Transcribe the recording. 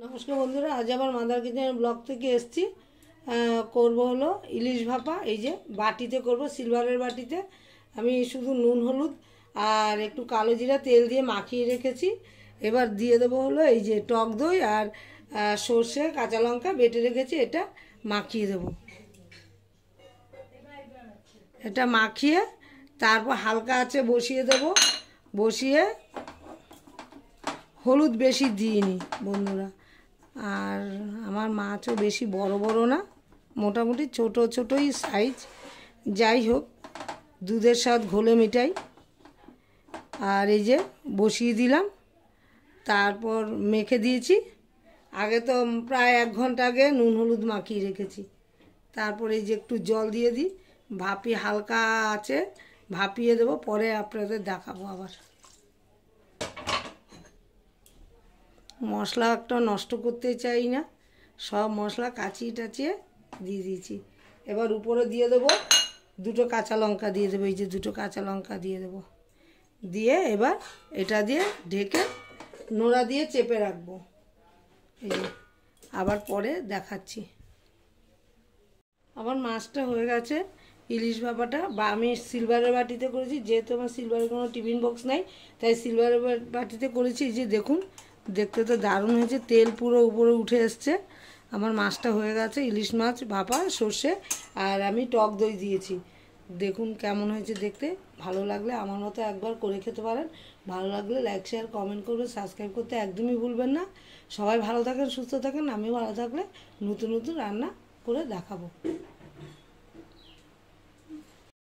নমস্কার বন্ধুরা, আজ আবার মাদার কিচেনের ব্লগ থেকে এসেছি। করব হলো ইলিশ ভাপা। এই যে বাটিতে করব, সিলভারের বাটিতে। আমি শুধু নুন হলুদ আর একটু কালো জিরা তেল দিয়ে মাখিয়ে রেখেছি। এবার দিয়ে দেবো হলো এই যে টক দই আর সর্ষে কাঁচা লঙ্কা বেটে রেখেছি, এটা মাখিয়ে দেব। এটা মাখিয়ে তারপর হালকা আঁচে বসিয়ে দেব। বসিয়ে হলুদ বেশি দিইনি বন্ধুরা, আর আমার মাছও বেশি বড় বড় না, মোটামুটি ছোট ছোটই সাইজ। যাই হোক, দুধের স্বাদ ঘোলে মিটাই। আর এই যে বসিয়ে দিলাম, তারপর মেখে দিয়েছি। আগে তো প্রায় 1 ঘন্টা আগে নুন হলুদ মাখিয়ে রেখেছি। তারপর এই যে একটু জল দিয়ে দিই, হালকা আছে ভাপিয়ে দেবো, পরে আপনাদের দেখাবো। আবার মশলা একটা নষ্ট করতে চাই না, সব মশলা কাচিয়ে টাচিয়ে দিয়ে দিয়েছি। এবার উপরে দিয়ে দেবো 2টো কাঁচা লঙ্কা দিয়ে দেবো। এই যে 2টো কাঁচা লঙ্কা দিয়ে দেবো, দিয়ে এবার এটা দিয়ে ঢেকে নোড়া দিয়ে চেপে রাখবো। এই যে আবার পরে দেখাচ্ছি। আমার মাছটা হয়ে গেছে, ইলিশ ভাপাটা। বা আমি সিলভারের বাটিতে করেছি, যেহেতু আমার সিলভারের কোনো টিফিন বক্স নাই, তাই সিলভারের বাটিতে করেছি। যে দেখুন, দেখতে তো দারুণ হয়েছে, তেল পুরো উপরে উঠে এসছে। আমার মাছটা হয়ে গেছে, ইলিশ মাছ ভাপা সর্ষে, আর আমি টক দই দিয়েছি। দেখুন কেমন হয়েছে দেখতে। ভালো লাগলে আমার মতো একবার করে খেতে পারেন। ভালো লাগলে লাইক শেয়ার কমেন্ট করবেন, সাবস্ক্রাইব করতে একদমই ভুলবেন না। সবাই ভালো থাকেন, সুস্থ থাকেন। আমিও ভালো থাকলে নতুন নতুন রান্না করে দেখাবো।